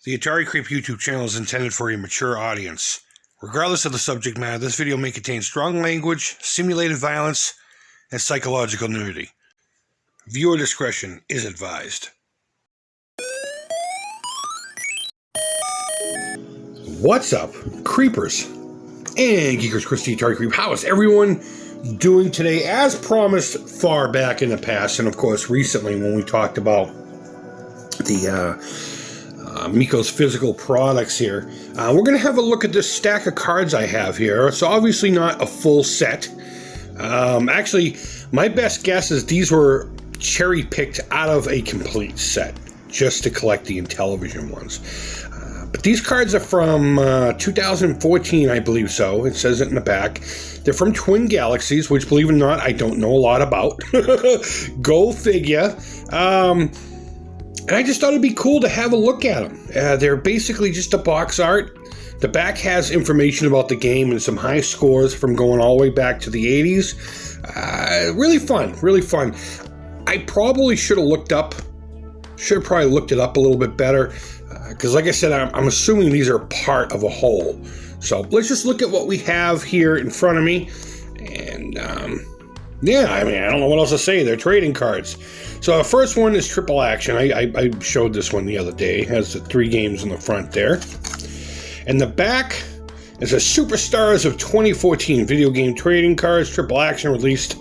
The Atari Creep YouTube channel is intended for a mature audience. Regardless of the subject matter, this video may contain strong language, simulated violence, and psychological nudity. Viewer discretion is advised. What's up, creepers and geekers? Christy, Atari Creep. How is everyone doing today? As promised far back in the past, and of course recently when we talked about the Miko's physical products here, we're going to have a look at this stack of cards I have here. It's obviously not a full set. Actually, my best guess is these were cherry-picked out of a complete set just to collect the Intellivision ones. But these cards are from 2014, I believe so. It says it in the back. They're from Twin Galaxies, which, believe it or not, I don't know a lot about. Go figure. And I just thought it'd be cool to have a look at them. They're basically just a box art. The back has information about the game and some high scores from going all the way back to the 80s. Really fun, really fun. I probably should have looked it up a little bit better. Because like I said, I'm assuming these are part of a whole. So let's just look at what we have here in front of me. And yeah, I mean, I don't know what else to say. They're trading cards. So the first one is Triple Action. I showed this one the other day. It has the 3 games in the front there. And the back is a Superstars of 2014 video game trading cards. Triple Action, released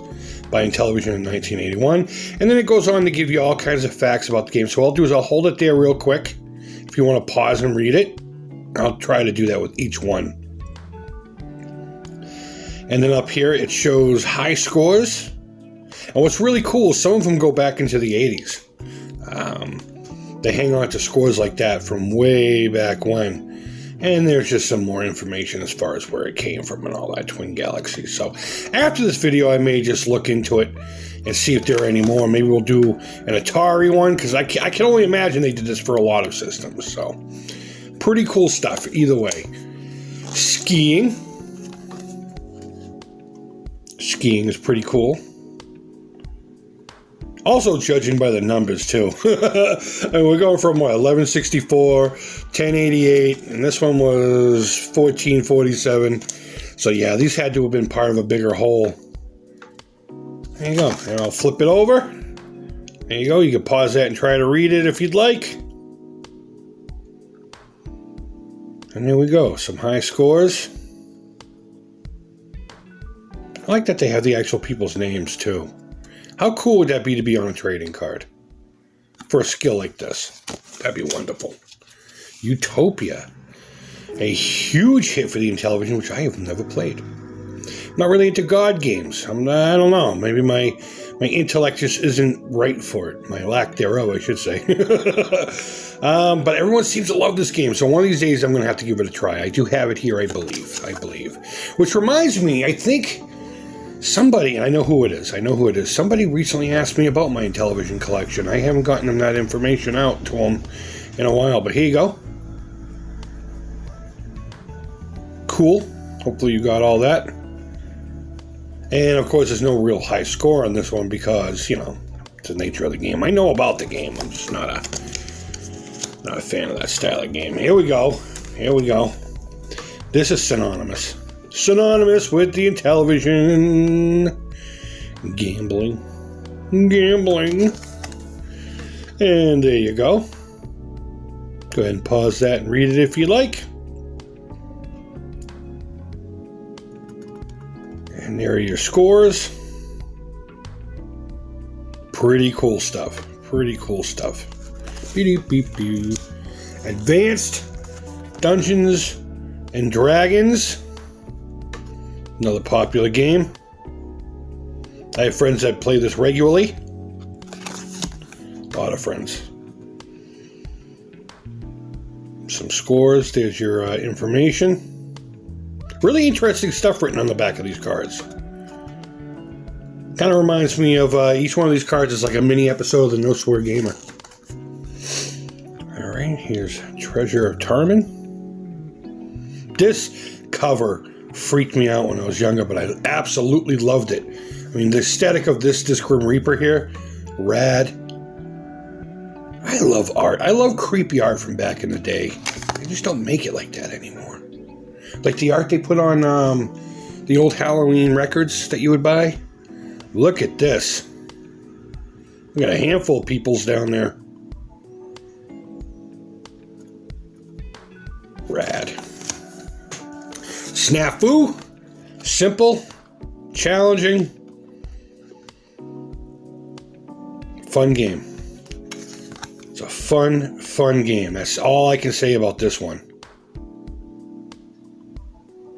by Intellivision in 1981. And then it goes on to give you all kinds of facts about the game. So what I'll do is I'll hold it there real quick. If you want to pause and read it, I'll try to do that with each one. And then up here it shows high scores. And what's really cool is some of them go back into the 80s. They hang on to scores like that from way back when. And there's just some more information as far as where it came from and all that, Twin Galaxies. So after this video, I may just look into it and see if there are any more. Maybe we'll do an Atari one, because I can only imagine they did this for a lot of systems. So pretty cool stuff either way. Skiing. Skiing is pretty cool. Also judging by the numbers too. And we're going from what, 1164, 1088, and this one was 1447. So yeah, these had to have been part of a bigger whole. There you go. And I'll flip it over. There you go. You can pause that and try to read it if you'd like. And there we go. Some high scores. I like that they have the actual people's names too. How cool would that be to be on a trading card? For a skill like this. That'd be wonderful. Utopia. A huge hit for the Intellivision, which I have never played. I'm not really into God games. I don't know. Maybe my intellect just isn't right for it. My lack thereof, I should say. But everyone seems to love this game, so one of these days I'm going to have to give it a try. I do have it here, I believe. Which reminds me, I think somebody, and I know who it is, somebody recently asked me about my Intellivision collection. I haven't gotten them that information out to them in a while, but here you go. Cool. Hopefully you got all that. And of course there's no real high score on this one because, you know, it's the nature of the game. I know about the game. I'm just not a fan of that style of game. Here we go. This is synonymous. Synonymous with the Intellivision. Gambling. And there you go. Go ahead and pause that and read it if you like. And there are your scores. Pretty cool stuff. Advanced Dungeons and Dragons. Another popular game. I have friends that play this regularly. A lot of friends. Some scores. There's your information. Really interesting stuff written on the back of these cards. Kind of reminds me of each one of these cards is like a mini episode of the No Swear Gamer. Alright, here's Treasure of Tarman. This cover freaked me out when I was younger, but I absolutely loved it. I mean, the aesthetic of this Grim Reaper here, rad. I love art. I love creepy art from back in the day. They just don't make it like that anymore. Like the art they put on the old Halloween records that you would buy. Look at this. We got a handful of peoples down there. Rad. Snafu. Simple. Challenging. Fun game. It's a fun game. That's all I can say about this one.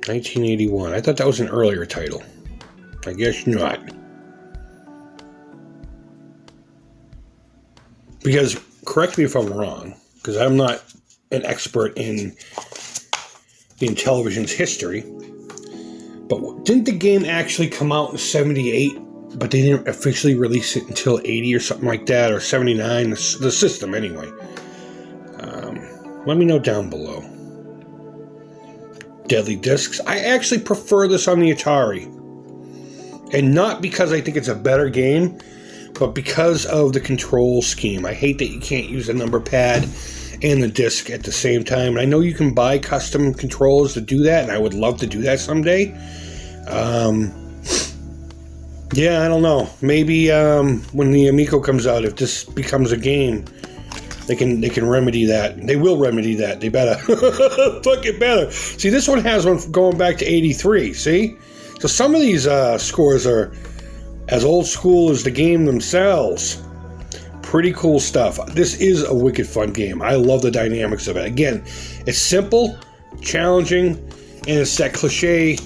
1981. I thought that was an earlier title. I guess not. Because, correct me if I'm wrong, because I'm not an expert in Intellivision's history, but didn't the game actually come out in 78, but they didn't officially release it until 80 or something like that, or 79, the system anyway? Let me know down below. Deadly Discs. I actually prefer this on the Atari. And not because I think it's a better game, but because of the control scheme. I hate that you can't use the number pad and the disc at the same time. And I know you can buy custom controls to do that, and I would love to do that someday. Yeah, I don't know. Maybe when the Amico comes out, if this becomes a game, they can remedy that. They will remedy that. They better. Fuck it better. See, this one has one going back to 83, see? So some of these scores are as old school as the game themselves. Pretty cool stuff. This is a wicked fun game. I love the dynamics of it. Again, it's simple, challenging, and it's that cliche,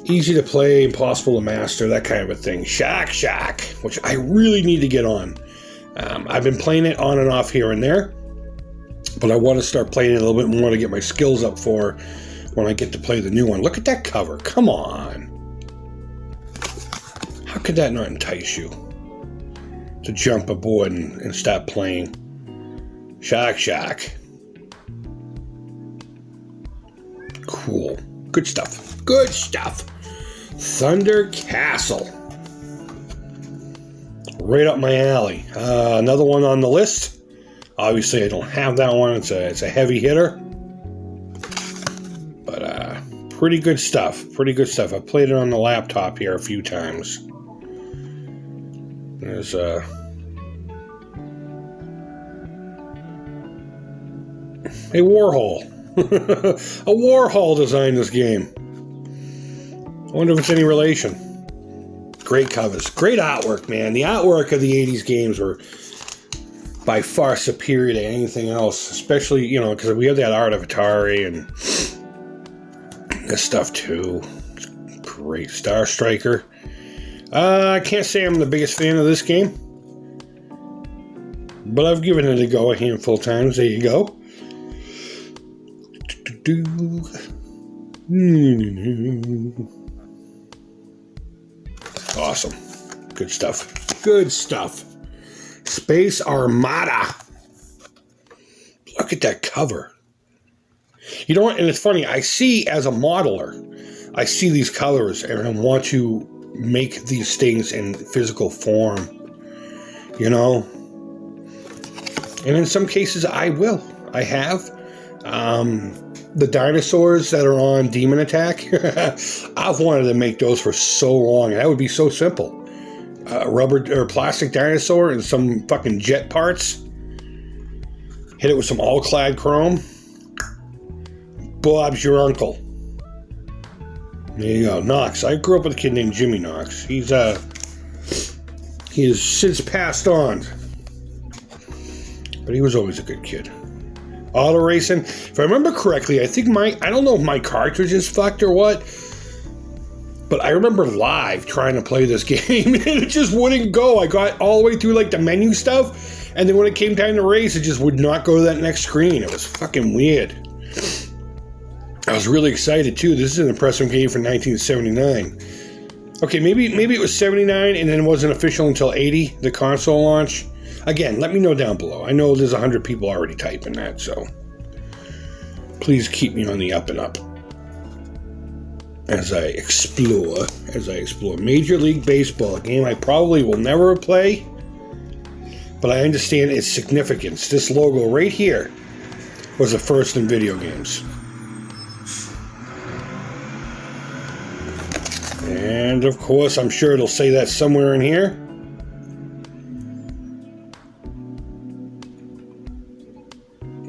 easy to play, impossible to master, that kind of a thing. Shack, which I really need to get on. I've been playing it on and off here and there, but I want to start playing it a little bit more to get my skills up for when I get to play the new one. Look at that cover. Come on. How could that not entice you to jump aboard and start playing? Shack. Cool. Good stuff. Thunder Castle. Right up my alley. Another one on the list. Obviously, I don't have that one. It's a heavy hitter. But pretty good stuff. I've played it on the laptop here a few times. There's a Warhol. A Warhol designed this game. I wonder if it's any relation. Great covers. Great artwork, man. The artwork of the 80s games were by far superior to anything else. Especially, because we have that art of Atari and this stuff too. It's great. Star Striker. I can't say I'm the biggest fan of this game, but I've given it a go a handful of times. There you go. Awesome. Good stuff. Space Armada. Look at that cover. You know what? And it's funny. I see, as a modeler, I see these colors and I want to make these things in physical form. And in some cases, I will. I have. The dinosaurs that are on Demon Attack, I've wanted to make those for so long. That would be so simple. Rubber or plastic dinosaur and some fucking jet parts. Hit it with some all-clad chrome. Bob's your uncle. There you go. Knox. I grew up with a kid named Jimmy Knox. He has since passed on. But he was always a good kid. Auto racing. If I remember correctly, I think I don't know if my cartridge is fucked or what, but I remember live trying to play this game and it just wouldn't go. I got all the way through the menu stuff, and then when it came time to race, it just would not go to that next screen. It was fucking weird. I was really excited too. This is an impressive game from 1979. Okay, maybe it was 79 and then it wasn't official until 80, the console launch. Again, let me know down below. I know there's 100 people already typing that, so please keep me on the up and up as I explore Major League Baseball, a game I probably will never play, but I understand its significance. This logo right here was the first in video games. And of course, I'm sure it'll say that somewhere in here.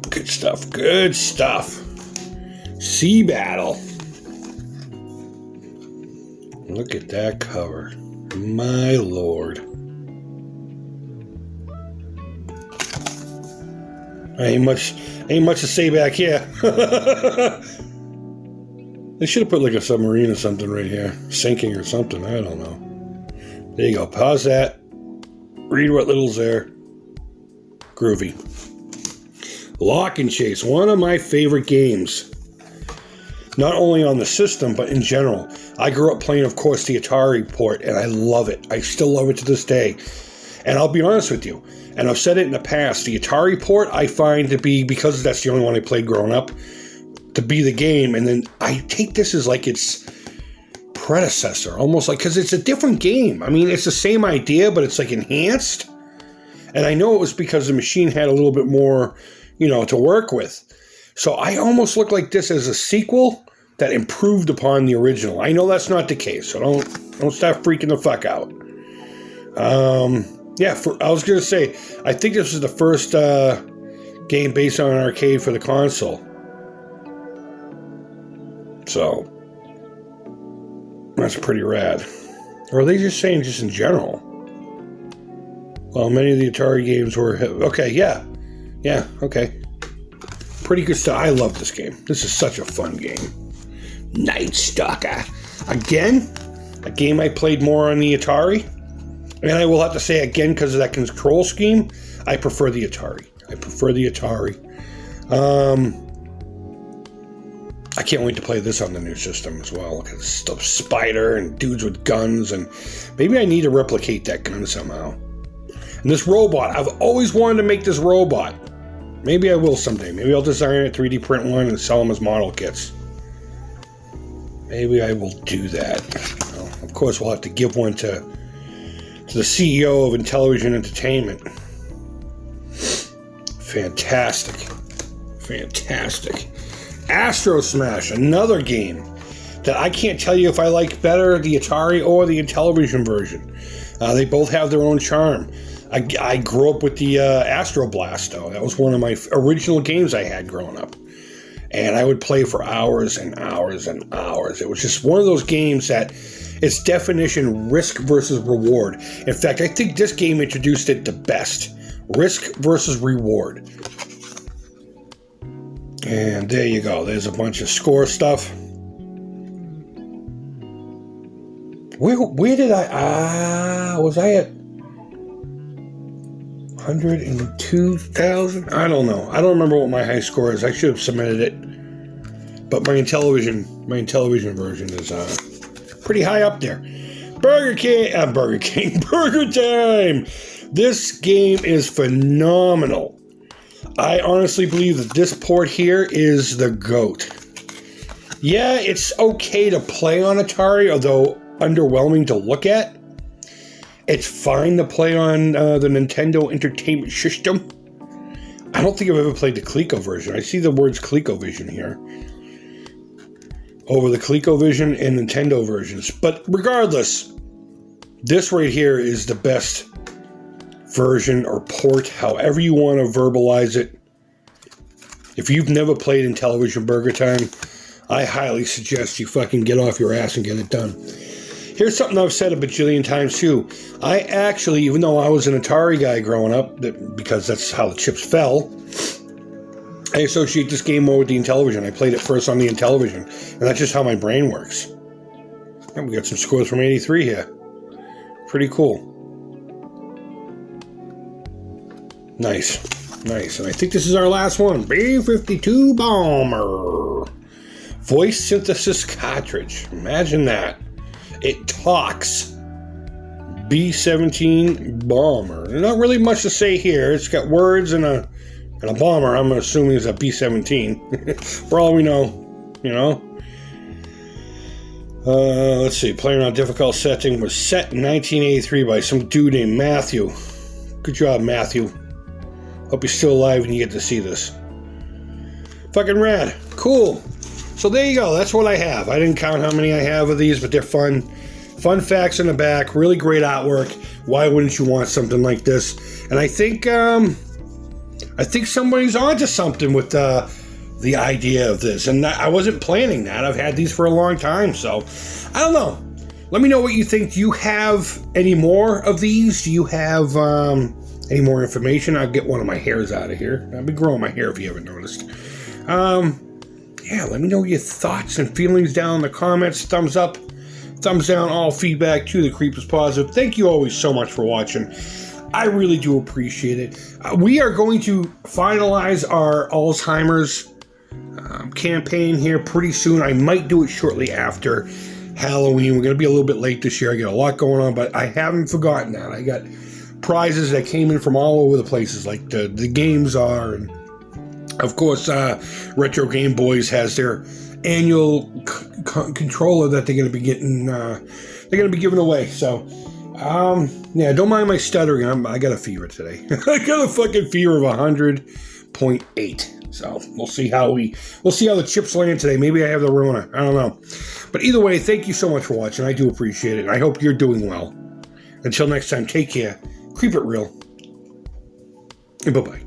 Good stuff, good stuff. Sea Battle. Look at that cover. My lord. Ain't much to say back here. They should have put like a submarine or something right here. Sinking or something, I don't know. There you go, pause that. Read what little's there. Groovy. Lock and Chase, one of my favorite games. Not only on the system, but in general. I grew up playing, of course, the Atari port, and I love it. I still love it to this day. And I'll be honest with you, and I've said it in the past, the Atari port I find to be, because that's the only one I played growing up, to be the game, and then I take this as like its predecessor, almost like, because it's a different game. I mean, it's the same idea, but it's like enhanced. And I know it was because the machine had a little bit more, to work with. So I almost look like this as a sequel that improved upon the original. I know that's not the case, so don't start freaking the fuck out. I was gonna say, I think this is the first game based on an arcade for the console. So that's pretty rad. Or are they just saying just in general? Well, many of the Atari games were... Okay, yeah. Yeah, okay. Pretty good stuff. I love this game. This is such a fun game. Night Stalker. Again, a game I played more on the Atari. And I will have to say again, because of that control scheme, I prefer the Atari. I can't wait to play this on the new system as well. Look at this stuff, spider and dudes with guns, and maybe I need to replicate that gun somehow. And this robot, I've always wanted to make this robot. Maybe I will someday. Maybe I'll design a 3D print one and sell them as model kits. Maybe I will do that. Well, of course, we'll have to give one to the CEO of Intellivision Entertainment. Fantastic. Astro Smash, another game that I can't tell you if I like better the Atari or the Intellivision version. They both have their own charm. I grew up with the Astro Blast, though. That was one of my original games I had growing up. And I would play for hours and hours and hours. It was just one of those games that its definition, risk versus reward. In fact, I think this game introduced it the best. Risk versus reward. And there you go. There's a bunch of score stuff. Where did I... was I at 102,000? I don't know. I don't remember what my high score is. I should have submitted it. But my Intellivision version is pretty high up there. Burger Time! This game is phenomenal. I honestly believe that this port here is the GOAT. Yeah, it's okay to play on Atari, although underwhelming to look at. It's fine to play on the Nintendo Entertainment System. I don't think I've ever played the Coleco version. I see the words ColecoVision here. Over the ColecoVision and Nintendo versions. But regardless, this right here is the best version or port, however you want to verbalize it. If you've never played Intellivision Burger Time, I highly suggest you fucking get off your ass and get it done. Here's something I've said a bajillion times too. I actually, even though I was an Atari guy growing up, because that's how the chips fell, I associate this game more with the Intellivision. I played it first on the Intellivision, and that's just how my brain works. And we got some scores from 83 here. Pretty cool. Nice. And I think this is our last one. B52 Bomber. Voice synthesis cartridge. Imagine that. It talks. B17 Bomber. Not really much to say here. It's got words and a bomber. I'm assuming it's a B17. For all we know, Let's see. Playing on difficult setting was set in 1983 by some dude named Matthew. Good job, Matthew. Hope you're still alive and you get to see this. Fucking rad. Cool. So there you go. That's what I have. I didn't count how many I have of these, but they're fun. Fun facts in the back. Really great artwork. Why wouldn't you want something like this? And I think somebody's onto something with the idea of this. And I wasn't planning that. I've had these for a long time. So I don't know. Let me know what you think. Do you have any more of these? Do you have any more information? I'll get one of my hairs out of here. I've been growing my hair if you haven't noticed. Yeah, let me know your thoughts and feelings down in the comments. Thumbs up, thumbs down, all feedback to the Creep is positive. Thank you always so much for watching. I really do appreciate it. We are going to finalize our Alzheimer's campaign here pretty soon. I might do it shortly after Halloween. We're going to be a little bit late this year. I got a lot going on, but I haven't forgotten that. I got prizes that came in from all over the places, like the games are, and of course, Retro Game Boys has their annual controller that they're going to be getting. They're going to be giving away. So, yeah, don't mind my stuttering. I got a fever today. I got a fucking fever of 100.8. So we'll see how the chips land today. Maybe I have the Rona. I don't know. But either way, thank you so much for watching. I do appreciate it. And I hope you're doing well. Until next time, take care. Creep it real. And bye-bye.